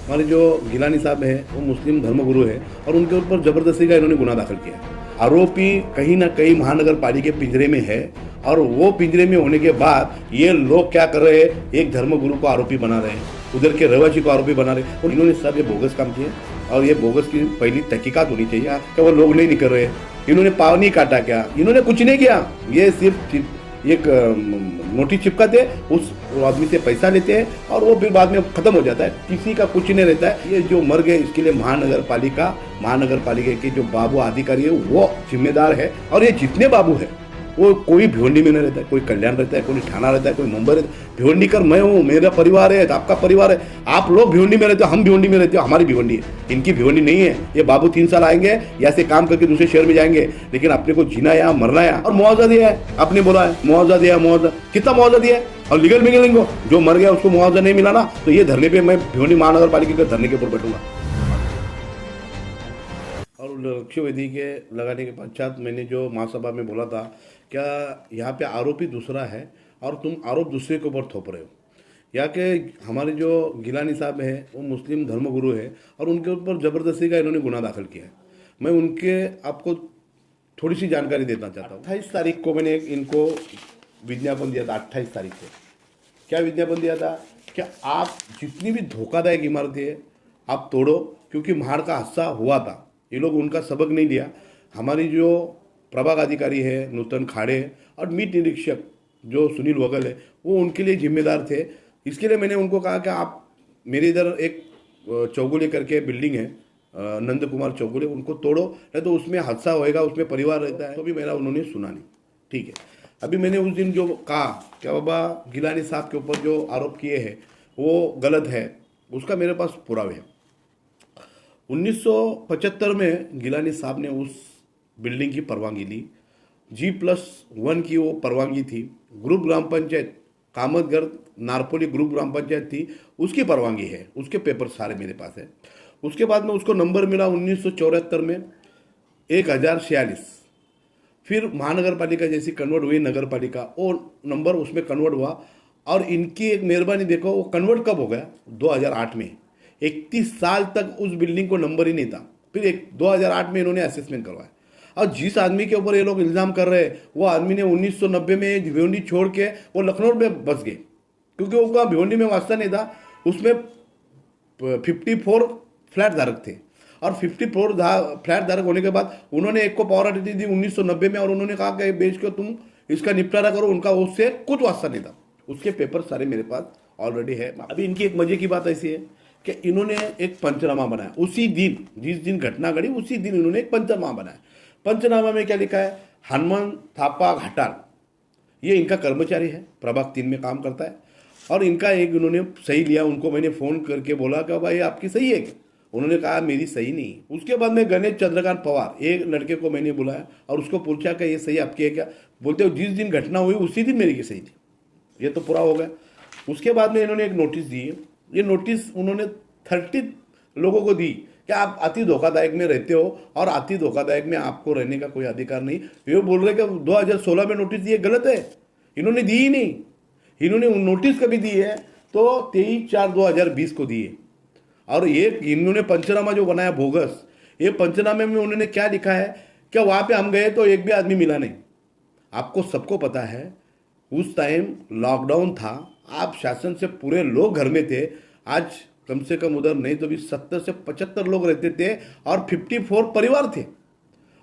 हमारे जो गिलानी साहब हैं वो मुस्लिम धर्मगुरु है और उनके ऊपर जबरदस्ती का इन्होंने गुनाह दाखिल किया। आरोपी कहीं ना कहीं महानगर पालिका के पिंजरे में है और वो पिंजरे में होने के बाद ये लोग क्या कर रहे हैं, एक धर्मगुरु को आरोपी बना रहे हैं, उधर के रहवासी को आरोपी बना रहे हैं और इन्होंने सब ये बोगस काम किए और ये बोगस की पहली तहकीकात होनी चाहिए कि वो लोग नहीं निकल रहे। इन्होंने पाव नहीं काटा क्या, इन्होंने कुछ नहीं किया, ये सिर्फ एक नोटिस चिपकाते, उस आदमी से पैसा लेते हैं और वो फिर बाद में खत्म हो जाता है, किसी का कुछ नहीं रहता है। ये जो मर गए इसके लिए महानगर पालिका के जो बाबू अधिकारी है वो जिम्मेदार है और ये जितने बाबू है वो कोई भिवंडी में नहीं रहता है, कोई कल्याण रहता है, कोई ठाणा रहता है, कोई मुंबई रहता है। भिवंडी कर मैं हूँ, मेरा परिवार है, आपका परिवार है, आप लोग भिवंडी में रहते हो, हम भिवंडी में रहते हो, हमारी भिवंडी है, इनकी भिवंडी नहीं है। ये बाबू 3 साल आएंगे या से काम करके दूसरे शहर में जाएंगे, लेकिन अपने को जीना या मरना है और मुआवजा दिया है, आपने बोला है मुआवजा दिया, मुआवजा कितना मुआवजा दिया है और लीगल मिलेंगे जो मर गया उसको मुआवजा नहीं मिला ना, तो ये धरने पे मैं भिवंडी महानगर पालिका के धरने के ऊपर बैठूंगा। और लक्ष्य वेदी के लगाने के पश्चात मैंने जो महासभा में बोला था, क्या यहाँ पे आरोपी दूसरा है और तुम आरोप दूसरे के ऊपर थोप रहे हो। यहाँ के हमारे जो गिलानी साहब हैं वो मुस्लिम धर्मगुरु है और उनके ऊपर ज़बरदस्ती का इन्होंने गुनाह दाखिल किया है। मैं उनके आपको थोड़ी सी जानकारी देना चाहता हूँ। 28 तारीख को मैंने इनको विज्ञापन दिया था। 28 तारीख को क्या विज्ञापन दिया था, क्या आप जितनी भी धोखादायक इमारतें हैं आप तोड़ो, क्योंकि महाड़ का हादसा हुआ था, ये लोग उनका सबक नहीं लिया। हमारी जो प्रभाग अधिकारी है नूतन खाड़े और मीट निरीक्षक जो सुनील वगल है वो उनके लिए जिम्मेदार थे। इसके लिए मैंने उनको कहा कि आप मेरे इधर एक चौगुले करके बिल्डिंग है, नंद कुमार चौगुले, उनको तोड़ो, नहीं तो उसमें हादसा होएगा, उसमें परिवार रहता है। तो भी मेरा उन्होंने सुना नहीं। ठीक है, अभी मैंने उस दिन जो कहा क्या बाबा गिलानी साहब के ऊपर जो आरोप किए हैं वो गलत है, उसका मेरे पास पुरावे है। 1975 में गिलानी साहब ने उस बिल्डिंग की परवानगी ली, G+1 की वो परवानगी थी। ग्रुप ग्राम पंचायत कामतगढ़ नारपोली ग्रुप ग्राम पंचायत थी, उसकी परवानगी है, उसके पेपर सारे मेरे पास है। उसके बाद में उसको नंबर मिला 1974 में 1046, फिर महानगर पालिका जैसी कन्वर्ट हुई नगर पालिका, वो नंबर उसमें कन्वर्ट हुआ और इनकी एक मेहरबानी देखो, वो कन्वर्ट कब हो गया, 2008 में। 31 साल तक उस बिल्डिंग को नंबर ही नहीं था, फिर 2008 में इन्होंने असेसमेंट करवाया। और जिस आदमी के ऊपर ये लोग इल्ज़ाम कर रहे हैं वो आदमी ने 1990 में भिवंडी छोड़ के वो लखनऊ में बस गए, क्योंकि उनका भिवंडी में वास्ता नहीं था। उसमें 54 फ्लैट धारक थे और 54 फ्लैट धारक होने के बाद उन्होंने एक को पावर अथॉरिटी दी 1990 में और उन्होंने कहा कि बेच के तुम इसका निपटारा करो, उनका उससे कुछ वास्ता नहीं था। उसके पेपर सारे मेरे पास ऑलरेडी है। अभी इनकी एक मजे की बात ऐसी है कि इन्होंने एक पंचनामा बनाया उसी दिन, जिस दिन घटना घड़ी उसी दिन इन्होंने एक पंचनामा बनाया। पंचनामा में क्या लिखा है, हनुमान थापा घाटाल ये इनका कर्मचारी है, प्रभाग 3 में काम करता है और इनका एक इन्होंने सही लिया। उनको मैंने फ़ोन करके बोला कि भाई आपकी सही है क्या, उन्होंने कहा मेरी सही नहीं। उसके बाद में गणेश चंद्रकांत पवार एक लड़के को मैंने बुलाया और उसको पूछा कि ये सही आपकी है क्या, बोलते हो जिस दिन घटना हुई उसी दिन मेरी की सही थी। ये तो पूरा हो गया। उसके बाद में इन्होंने एक नोटिस दी, ये नोटिस उन्होंने 30 लोगों को दी कि आप अति धोखादायक में रहते हो और अति धोखादायक में आपको रहने का कोई अधिकार नहीं। ये बोल रहे कि 2016 में नोटिस दिए, गलत है, इन्होंने दी ही नहीं। इन्होंने नोटिस कभी दी है तो 23/4/2020 को दी है। और ये इन्होंने पंचनामा जो बनाया बोगस, ये पंचनामे में उन्होंने क्या लिखा है कि वहाँ पे हम गए तो एक भी आदमी मिला नहीं। आपको सबको पता है उस टाइम लॉकडाउन था, आप शासन से पूरे लोग घर में थे। आज कम से कम उधर नहीं तो भी 70 से 75 लोग रहते थे और 54 परिवार थे।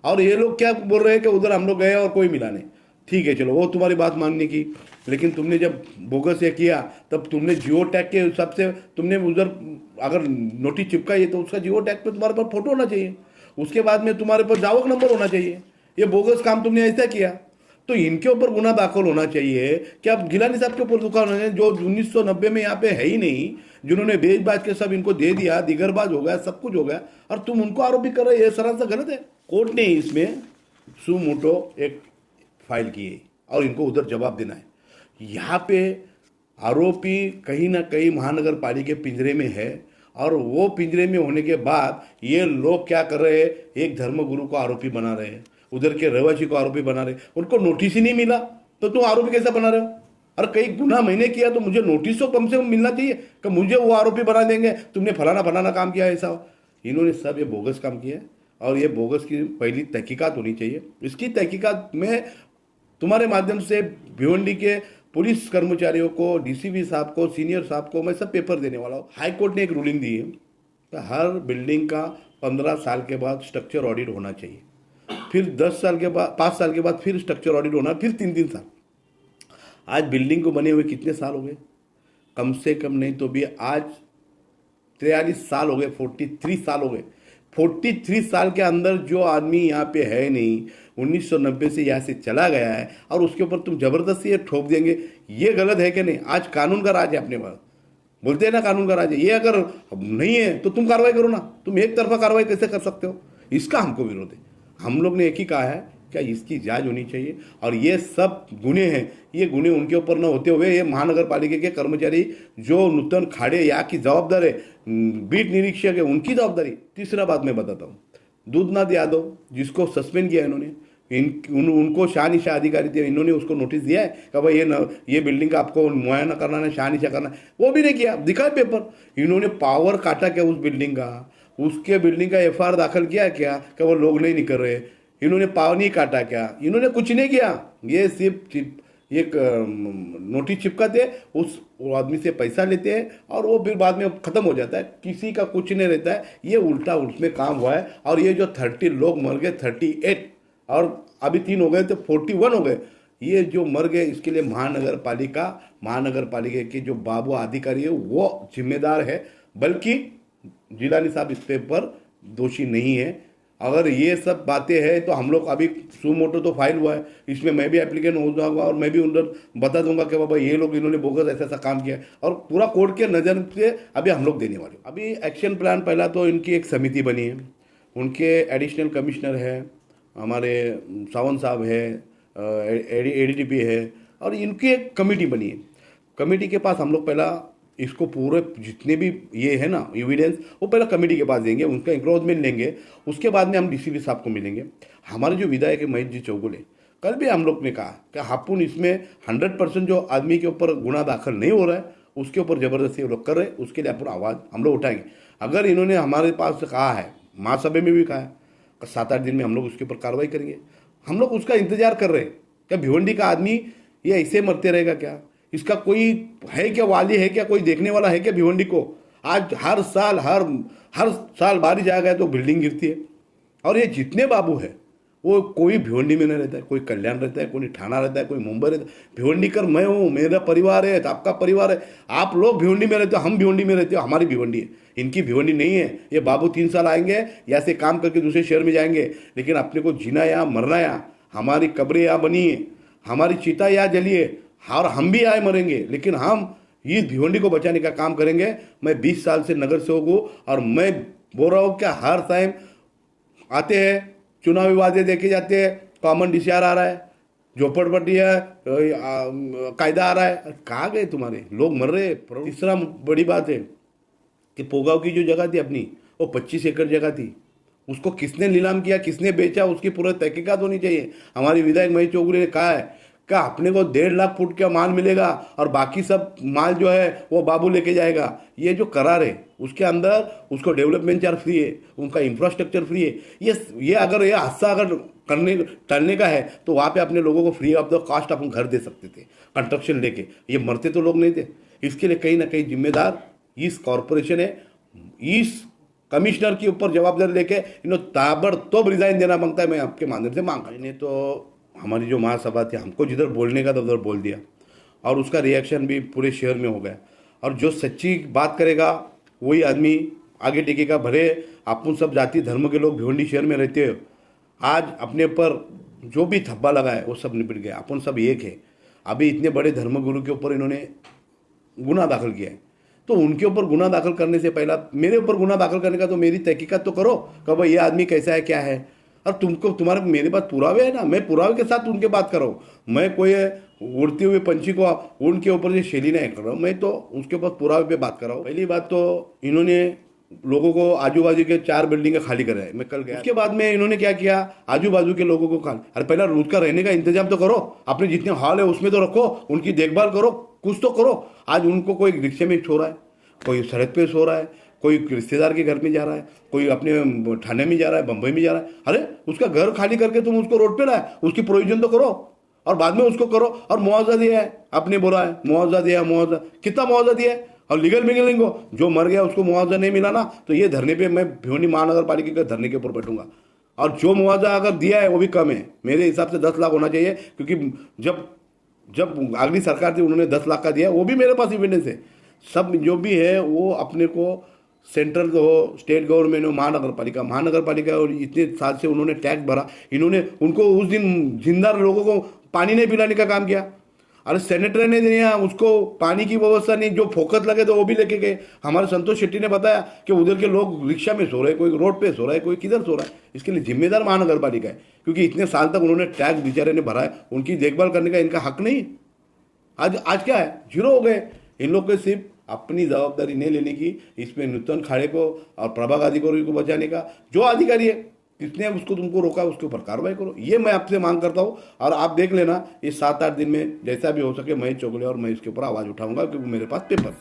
और ये लोग क्या बोल रहे हैं कि उधर हम लोग गए और कोई मिला नहीं। ठीक है, चलो वो तुम्हारी बात मानने की, लेकिन तुमने जब बोगस ये किया तब तुमने जियो टैग के हिसाब से तुमने उधर अगर नोटिस चिपकाई तो उसका जियो टैग पे तुम्हारे पास फोटो होना चाहिए, उसके बाद में तुम्हारे पास जावक नंबर होना चाहिए। ये बोगस काम तुमने ऐसा किया तो इनके ऊपर गुना दाखिल होना चाहिए कि आप गिलानी साहब के ऊपर दुकान है जो 1990 में यहाँ पे है ही नहीं, जिन्होंने बेचबाज के सब इनको दे दिया, दिगरबाज हो गया, सब कुछ हो गया और तुम उनको आरोपी कर रहे हो, ये सरासर गलत है। कोर्ट ने इसमें सुमोटो एक फाइल की है और इनको उधर जवाब देना है। यहाँ पे आरोपी कहीं ना कहीं महानगर पालिका के पिंजरे में है और वो पिंजरे में होने के बाद ये लोग क्या कर रहे हैं, एक धर्मगुरु को आरोपी बना रहे हैं, उधर के रहवासी को आरोपी बना रहे, उनको नोटिस ही नहीं मिला तो तुम आरोपी कैसा बना रहे हो। और कई गुना मैंने किया तो मुझे नोटिस तो कम से कम मिलना चाहिए कि मुझे वो आरोपी बना देंगे, तुमने फलाना फलाना काम किया ऐसा। इन्होंने सब ये बोगस काम किया है और ये बोगस की पहली तहकीकात होनी चाहिए। इसकी तहकीकात में तुम्हारे माध्यम से भिवंडी के पुलिस कर्मचारियों को, डीसीपी साहब को, सीनियर साहब को मैं सब पेपर देने वाला हूँ। हाई कोर्ट ने एक रूलिंग दी है कि हर बिल्डिंग का 15 साल के बाद स्ट्रक्चर ऑडिट होना चाहिए, फिर 10 साल के बाद, 5 साल के बाद फिर स्ट्रक्चर ऑडिट होना, फिर 3-3 साल। आज बिल्डिंग को बने हुए कितने साल हो गए? कम से कम नहीं तो भी आज 43 साल हो गए, 43 साल हो गए। 43 साल के अंदर जो आदमी यहाँ पे है नहीं, 1990 से यहाँ से चला गया है और उसके ऊपर तुम जबरदस्ती ये ठोक देंगे, ये गलत है कि नहीं? आज कानून का राज है अपने पास, बोलते हैं ना कानून का राज है। ये अगर नहीं है तो तुम कार्रवाई करो ना, तुम एक तरफा कार्रवाई कैसे कर सकते हो? इसका हमको विरोध है। हम लोग ने एक ही कहा है क्या इसकी जांच होनी चाहिए और ये सब गुने हैं, ये गुने उनके ऊपर न होते हुए ये महानगर पालिका के कर्मचारी जो नूतन खाड़े यहाँ की जवाबदार है, बीट निरीक्षक है, उनकी जवाबदारी। तीसरा बात मैं बताता हूँ, दूधनाथ यादव जिसको सस्पेंड किया इन्होंने, उनको शाह अधिकारी थे, इन्होंने उसको नोटिस दिया है कि भाई ये बिल्डिंग का आपको मुआयना करना है, शाह करना है, वो भी नहीं किया। दिखा पेपर, इन्होंने पावर काटा क्या उस बिल्डिंग का, उसके बिल्डिंग का एफआईआर दाखिल किया क्या कि वो लोग नहीं निकल रहे, इन्होंने पावर नहीं काटा क्या, इन्होंने कुछ नहीं किया। ये सिर्फ एक नोटिस चिपकाते, उस आदमी से पैसा लेते हैं और वो फिर बाद में खत्म हो जाता है, किसी का कुछ नहीं रहता है। ये उल्टा उसमें काम हुआ है और ये जो 30 लोग मर गए, 38 और अभी 3 हो गए तो 41 हो गए, ये जो मर गए इसके लिए महानगर पालिका के जो बाबू अधिकारी है वो जिम्मेदार है, बल्कि जिलानी साहब इस पे पर दोषी नहीं है। अगर ये सब बातें हैं तो हम लोग अभी सुमोटो तो फाइल हुआ है, इसमें मैं भी एप्लीकेंट हो जाऊंगा और मैं भी उधर बता दूंगा कि बाबा ये लोग इन्होंने बोगस ऐसा ऐसा काम किया है और पूरा कोर्ट के नज़र से अभी हम लोग देने वाले। अभी एक्शन प्लान पहला तो इनकी एक समिति बनी है, उनके एडिशनल कमिश्नर है, हमारे सावंत साहब है, एडीटीपी है और इनकी एक कमेटी बनी है। कमेटी के पास हम लोग पहला इसको पूरे जितने भी ये है ना एविडेंस वो पहले कमेटी के पास देंगे, उनका इंक्रोचमेंट लेंगे, उसके बाद में हम डीसीपी साहब को मिलेंगे। हमारे जो विधायक है महेश जी चौगुले, कल भी हम लोग ने कहा कि हापुन इसमें 100% जो आदमी के ऊपर गुना दाखिल नहीं हो रहा है उसके ऊपर ज़बरदस्ती वो लोग कर रहे हैं, उसके लिए अपन आवाज़ हम लोग उठाएंगे। अगर इन्होंने हमारे पास कहा है, महासभा में भी कहा है, 7-8 दिन में हम लोग उसके ऊपर कार्रवाई करेंगे। हम लोग उसका इंतजार कर रहे हैं। क्या भिवंडी का आदमी ये ऐसे मरते रहेगा क्या? इसका कोई है क्या, वाली है क्या, कोई देखने वाला है क्या भिवंडी को? आज हर साल बारिश आ गया तो बिल्डिंग गिरती है और ये जितने बाबू है वो कोई भिवंडी में नहीं रहता है, कोई कल्याण रहता है, कोई ठाणा रहता है, कोई मुंबई रहता है। भिवंडी कर मैं हूँ, मेरा परिवार है, आपका परिवार है, आप लोग भिवंडी में रहते हो, हम भिवंडी में रहते हो, हमारी भिवंडी है, इनकी भिवंडी नहीं है। ये बाबू 3 साल आएंगे या से काम करके दूसरे शहर में जाएंगे, लेकिन अपने को जीना यहाँ मरना यहाँ, हमारी कब्रें यहाँ बनी है, हमारी चिता यहाँ जली है और हम भी आए मरेंगे, लेकिन हम इस भिवंडी को बचाने का काम करेंगे। मैं 20 साल से नगर सेवक हूँ और मैं बोल रहा हूँ कि हर टाइम आते हैं, चुनावी वादे देखे जाते हैं, कॉमन डीसीआर आ रहा है, झोपड़पट्टी है, कायदा आ रहा है, कहाँ गए तुम्हारे लोग? मर रहे। तीसरा बड़ी बात है कि पोगाव की जो जगह थी अपनी, वो 25 एकड़ जगह थी, उसको किसने नीलाम किया, किसने बेचा, उसकी पूरी तहकीकात होनी चाहिए। हमारी विधायक महेश चौगुले ने कहा है कि अपने को 1.5 लाख फुट का माल मिलेगा और बाकी सब माल जो है वो बाबू लेके जाएगा। ये जो करार है उसके अंदर उसको डेवलपमेंट चार्ज फ्री है, उनका इंफ्रास्ट्रक्चर फ्री है। ये अगर ये हादसा अगर करने टलने का है तो वहाँ पे अपने लोगों को फ्री ऑफ द कॉस्ट अपन घर दे सकते थे कंस्ट्रक्शन लेके। ये मरते तो लोग नहीं थे। इसके लिए कहीं ना कहीं जिम्मेदार इस कॉरपोरेशन है। इस कमिश्नर के ऊपर जवाबदारी लेके इन्होंने ताबड़तोड़ रिजाइन देना मांगता है। मैं आपके माध्यम से मांग रहा। इन्हें तो हमारी जो महासभा थी हमको जिधर बोलने का था उधर बोल दिया और उसका रिएक्शन भी पूरे शहर में हो गया। और जो सच्ची बात करेगा वही आदमी आगे टिकेगा। भले अपन सब जाति धर्म के लोग भिवंडी शहर में रहते हो, आज अपने पर जो भी थप्पा लगा है वो सब निपट गया। अपन सब एक है। अभी इतने बड़े धर्मगुरु के ऊपर इन्होंने गुना दाखिल किया है, तो उनके ऊपर गुना दाखिल करने से पहला मेरे ऊपर गुना दाखिल करने का तो मेरी तहकीकात तो करो कि भाई ये आदमी कैसा है क्या है। और तुमको तुम्हारे मेरे पास पुरावे है ना, मैं पुरावे के साथ उनके बात कर रहा हूँ। मैं कोई उड़ते हुए पंछी को उनके ऊपर से शैली नहीं कर रहा हूँ, मैं तो उसके ऊपर पुरावे पे बात कर रहा हूँ। पहली बात तो इन्होंने लोगों को आजू बाजू के 4 बिल्डिंगें खाली कराए। मैं कल गया, उसके बाद में इन्होंने क्या किया, आजू बाजू के लोगों को खाली, अरे पहला रोज का रहने का इंतजाम तो करो, अपने जितने हॉल है उसमें तो रखो, उनकी देखभाल करो, कुछ तो करो। आज उनको कोई रिक्शे में सो रहा है, कोई सड़क पे सो रहा है, कोई रिश्तेदार के घर में जा रहा है, कोई अपने थाने में जा रहा है, बम्बई में जा रहा है। अरे उसका घर खाली करके तुम उसको रोड पे लाए, उसकी प्रोविजन तो करो और बाद में उसको करो। और मुआवजा दिया है, आपने बोला है मुआवजा दिया, मुआवजा कितना मुआवजा दिया है? और लीगल मिलिंग को जो मर गया उसको मुआवजा नहीं मिला ना, तो ये धरने पे मैं भिवनी महानगर पालिका के धरने के ऊपर बैठूंगा। और जो मुआवजा अगर दिया है वो भी कम है, मेरे हिसाब से 10 लाख होना चाहिए, क्योंकि जब जब अगली सरकार थी उन्होंने 10 लाख का दिया, वो भी मेरे पास एविडेंस है। सब जो भी है वो अपने को सेंट्रल हो, स्टेट गवर्नमेंट हो, महानगर पालिका और इतने साल से उन्होंने टैक्स भरा, इन्होंने उनको उस दिन जिंदा लोगों को पानी नहीं पिलाने का काम किया। अरे सेनेटर ने दिया, उसको पानी की व्यवस्था नहीं, जो फोकस लगे तो वो भी लेके गए। हमारे संतोष शेट्टी ने बताया कि उधर के लोग रिक्शा में सो रहे, कोई रोड पे सो रहा है, कोई किधर सो रहा है। इसके लिए जिम्मेदार महानगर पालिका है, क्योंकि इतने साल तक उन्होंने टैक्स बेचारे ने भरा है, उनकी देखभाल करने का इनका हक नहीं। आज क्या है, जीरो हो गए। इन लोग को सिर्फ अपनी जवाबदारी नहीं लेने की, इसमें नूतन खाड़े को और प्रभाग अधिकारी को बचाने का, जो अधिकारी है किसने उसको तुमको रोका उसके ऊपर कार्रवाई करो, ये मैं आपसे मांग करता हूँ। और आप देख लेना, ये 7-8 दिन में जैसा भी हो सके महेश चौगले और मैं इसके ऊपर आवाज़ उठाऊंगा, क्योंकि मेरे पास पेपर